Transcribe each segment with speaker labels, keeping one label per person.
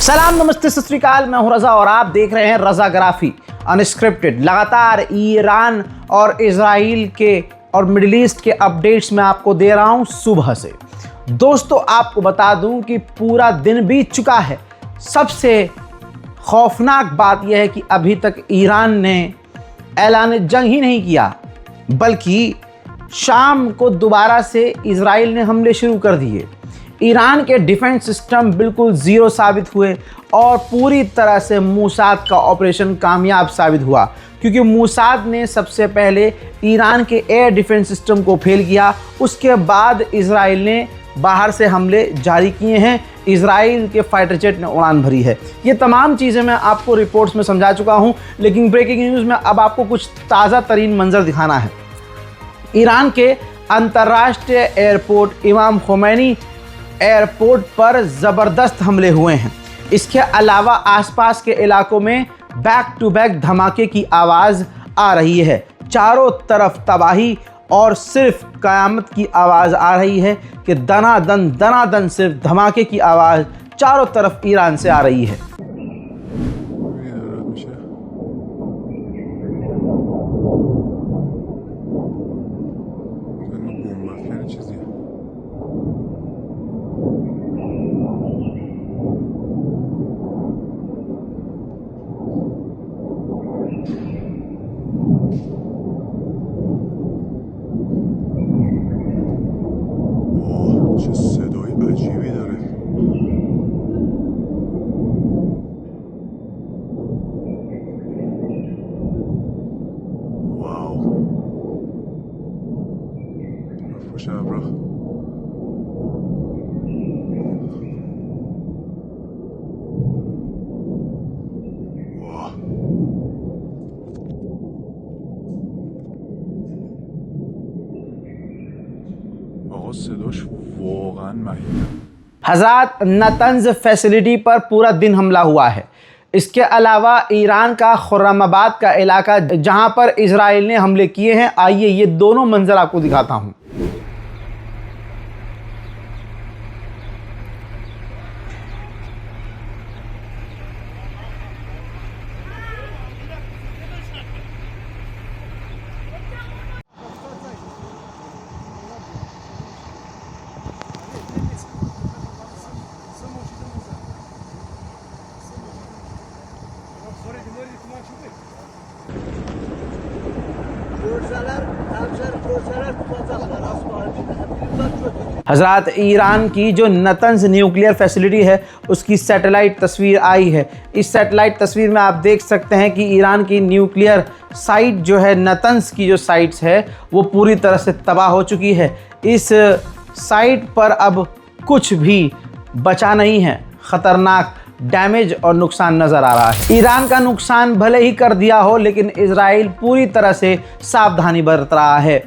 Speaker 1: सलाम, नमस्ते, सत श्री अकाल। मैं हूं रजा और आप देख रहे हैं रजाग्राफी अनस्क्रिप्टेड। लगातार ईरान और इजराइल के और मिडिल ईस्ट के अपडेट्स मैं आपको दे रहा हूं सुबह से। दोस्तों, आपको बता दूं कि पूरा दिन बीत चुका है। सबसे खौफनाक बात यह है कि अभी तक ईरान ने ऐलान जंग ही नहीं किया, बल्कि शाम को दोबारा से इजराइल ने हमले शुरू कर दिए। ईरान के डिफेंस सिस्टम बिल्कुल ज़ीरो साबित हुए और पूरी तरह से मूसाद का ऑपरेशन कामयाब साबित हुआ, क्योंकि मूसाद ने सबसे पहले ईरान के एयर डिफेंस सिस्टम को फेल किया। उसके बाद इजराइल ने बाहर से हमले जारी किए हैं। इजराइल के फाइटर जेट ने उड़ान भरी है। ये तमाम चीज़ें मैं आपको रिपोर्ट्स में समझा चुका हूँ, लेकिन ब्रेकिंग न्यूज़ में अब आपको कुछ ताज़ा तरीन मंजर दिखाना है। ईरान के अंतर्राष्ट्रीय एयरपोर्ट इमाम खोमैनी एयरपोर्ट पर ज़बरदस्त हमले हुए हैं। इसके अलावा आसपास के इलाकों में बैक टू बैक धमाके की आवाज़ आ रही है। चारों तरफ तबाही और सिर्फ क़यामत की आवाज़ आ रही है कि दनादन सिर्फ धमाके की आवाज़ चारों तरफ ईरान से आ रही है। हज़ात नतंज फैसिलिटी पर पूरा दिन हमला हुआ है। इसके अलावा ईरान का खुर्रमाबाद का इलाका जहां पर इजराइल ने हमले किए हैं, आइए ये दोनों मंजर आपको दिखाता हूं। हज़रात, ईरान की जो नतंज न्यूक्लियर फैसिलिटी है उसकी सैटेलाइट तस्वीर आई है। इस सैटेलाइट तस्वीर में आप देख सकते हैं कि ईरान की न्यूक्लियर साइट जो है, नतंज की जो साइट्स है वो पूरी तरह से तबाह हो चुकी है। इस साइट पर अब कुछ भी बचा नहीं है। ख़तरनाक डैमेज और नुकसान नज़र आ रहा है। ईरान का नुकसान भले ही कर दिया हो, लेकिन इजराइल पूरी तरह से सावधानी बरत रहा है।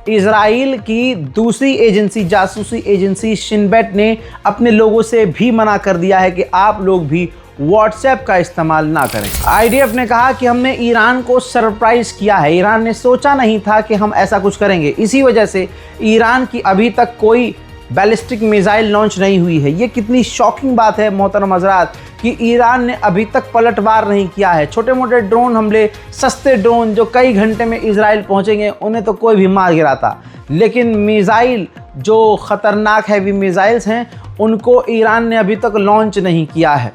Speaker 1: इजराइल की दूसरी एजेंसी, जासूसी एजेंसी शिन बेट ने अपने लोगों से भी मना कर दिया है कि आप लोग भी व्हाट्सएप का इस्तेमाल ना करें। आईडीएफ ने कहा कि हमने ईरान को सरप्राइज़ किया है। ईरान ने सोचा नहीं था कि हम ऐसा कुछ करेंगे। इसी वजह से ईरान की अभी तक कोई बैलिस्टिक मिसाइल लॉन्च नहीं हुई है। ये कितनी शॉकिंग बात है मोहतरम हज़रात कि ईरान ने अभी तक पलटवार नहीं किया है। छोटे मोटे ड्रोन हमले, सस्ते ड्रोन जो कई घंटे में इजराइल पहुंचेंगे, उन्हें तो कोई भी मार गिराता, लेकिन मिसाइल जो ख़तरनाक हैवी मिसाइल्स हैं उनको ईरान ने अभी तक लॉन्च नहीं किया है।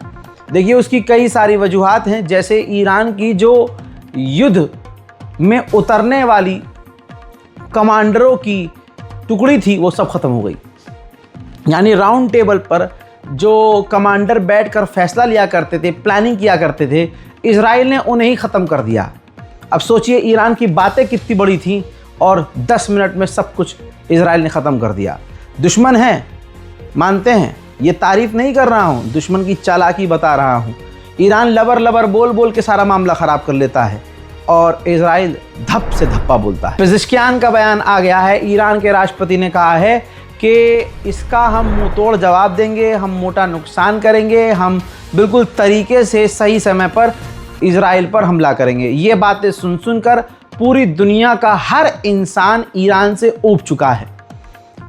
Speaker 1: देखिए, उसकी कई सारी वजूहात हैं, जैसे ईरान की जो युद्ध में उतरने वाली कमांडरों की टुकड़ी थी वो सब ख़त्म हो गई। यानी राउंड टेबल पर जो कमांडर बैठकर फैसला लिया करते थे, प्लानिंग किया करते थे, इजराइल ने उन्हें ही ख़त्म कर दिया। अब सोचिए ईरान की बातें कितनी बड़ी थी और 10 मिनट में सब कुछ इजराइल ने ख़त्म कर दिया। दुश्मन है, मानते हैं, ये तारीफ़ नहीं कर रहा हूँ, दुश्मन की चालाकी बता रहा हूँ। ईरान लबर बोल बोल के सारा मामला ख़राब कर लेता है और इजराइल धप से धप्पा बोलता है। पेज़ेश्कियान का बयान आ गया है। ईरान के राष्ट्रपति ने कहा है कि इसका हम मुंह तोड़ जवाब देंगे, हम मोटा नुकसान करेंगे, हम बिल्कुल तरीके से सही समय पर इजराइल पर हमला करेंगे। ये बातें सुन कर पूरी दुनिया का हर इंसान ईरान से ऊब चुका है।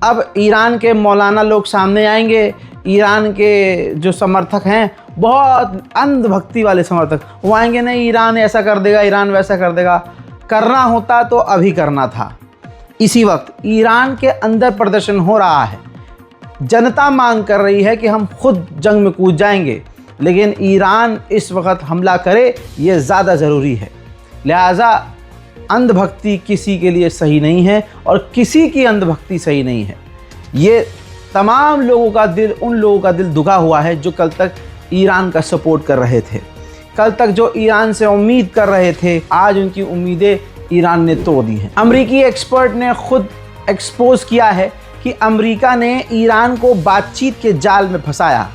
Speaker 1: अब ईरान के मौलाना लोग सामने आएंगे, ईरान के जो समर्थक हैं बहुत अंधभक्ति वाले समर्थक, वो आएंगे नहीं ईरान ऐसा कर देगा, ईरान वैसा कर देगा। करना होता तो अभी करना था। इसी वक्त ईरान के अंदर प्रदर्शन हो रहा है, जनता मांग कर रही है कि हम खुद जंग में कूद जाएंगे, लेकिन ईरान इस वक्त हमला करे ये ज़्यादा ज़रूरी है। लिहाजा अंधभक्ति किसी के लिए सही नहीं है और किसी की अंधभक्ति सही नहीं है। ये तमाम लोगों का दिल, उन लोगों का दिल दुखा हुआ है जो कल तक ईरान का सपोर्ट कर रहे थे, कल तक जो ईरान से उम्मीद कर रहे थे, आज उनकी उम्मीदें ईरान ने तोड़ दी हैं। अमेरिकी एक्सपर्ट ने खुद एक्सपोज किया है कि अमेरिका ने ईरान को बातचीत के जाल में फंसाया,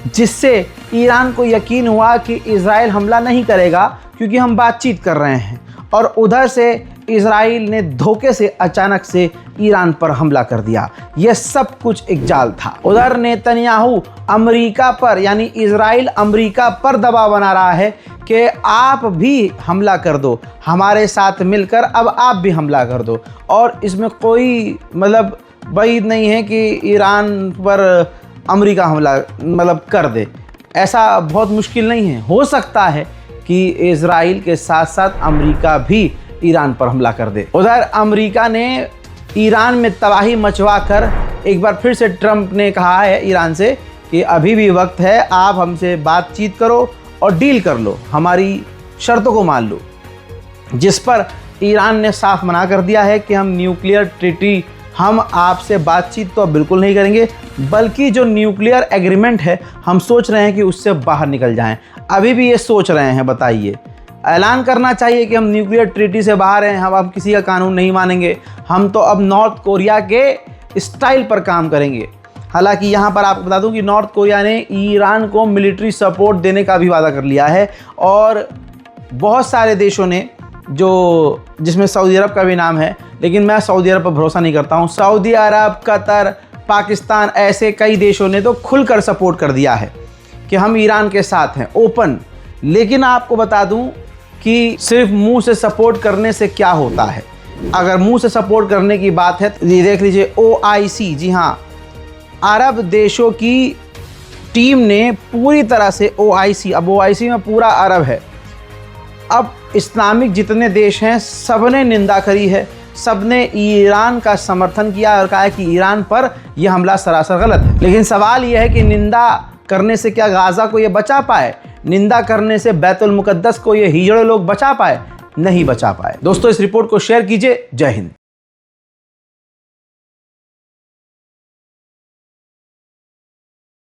Speaker 1: जिससे ईरान को यकीन हुआ कि इजराइल हमला नहीं करेगा क्योंकि हम बातचीत कर रहे हैं, और उधर से इजराइल ने धोखे से अचानक से ईरान पर हमला कर दिया। यह सब कुछ एक जाल था। उधर नेतन्याहू अमेरिका पर, यानी इजराइल अमेरिका पर दबाव बना रहा है कि आप भी हमला कर दो, हमारे साथ मिलकर अब आप भी हमला कर दो। और इसमें कोई मतलब वहीद नहीं है कि ईरान पर अमेरिका हमला कर दे, ऐसा बहुत मुश्किल नहीं है। हो सकता है कि इजराइल के साथ साथ अमेरिका भी ईरान पर हमला कर दे। उधर अमेरिका ने ईरान में तबाही मचवा कर एक बार फिर से ट्रंप ने कहा है ईरान से कि अभी भी वक्त है, आप हमसे बातचीत करो और डील कर लो, हमारी शर्तों को मान लो। जिस पर ईरान ने साफ मना कर दिया है कि हम न्यूक्लियर ट्रीटी, हम आपसे बातचीत तो बिल्कुल नहीं करेंगे, बल्कि जो न्यूक्लियर एग्रीमेंट है हम सोच रहे हैं कि उससे बाहर निकल जाएं। अभी भी ये सोच रहे हैं। बताइए, ऐलान करना चाहिए कि हम न्यूक्लियर ट्रीटी से बाहर हैं, हम अब किसी का कानून नहीं मानेंगे, हम तो अब नॉर्थ कोरिया के स्टाइल पर काम करेंगे। हालांकि यहाँ पर आपको बता दूँ कि नॉर्थ कोरिया ने ईरान को मिलिट्री सपोर्ट देने का भी वादा कर लिया है, और बहुत सारे देशों ने, जो जिसमें सऊदी अरब का भी नाम है, लेकिन मैं सऊदी अरब पर भरोसा नहीं करता हूँ। सऊदी अरब, कतर, पाकिस्तान, ऐसे कई देशों ने तो खुलकर सपोर्ट कर दिया है कि हम ईरान के साथ हैं, ओपन। लेकिन आपको बता दूं कि सिर्फ मुंह से सपोर्ट करने से क्या होता है। अगर मुंह से सपोर्ट करने की बात है तो ये देख लीजिए, OIC, जी हाँ, अरब देशों की टीम ने पूरी तरह से OIC, अब OIC में पूरा अरब है, अब इस्लामिक जितने देश हैं सबने निंदा करी है, सबने ईरान का समर्थन किया और कहा है कि ईरान पर यह हमला सरासर गलत है। लेकिन सवाल यह है कि निंदा करने से क्या गाज़ा को ये बचा पाए? निंदा करने से बैतुल मुकद्दस को ये हिजड़े लोग बचा पाए? नहीं बचा पाए। दोस्तों, इस रिपोर्ट को शेयर कीजिए। जय हिंद।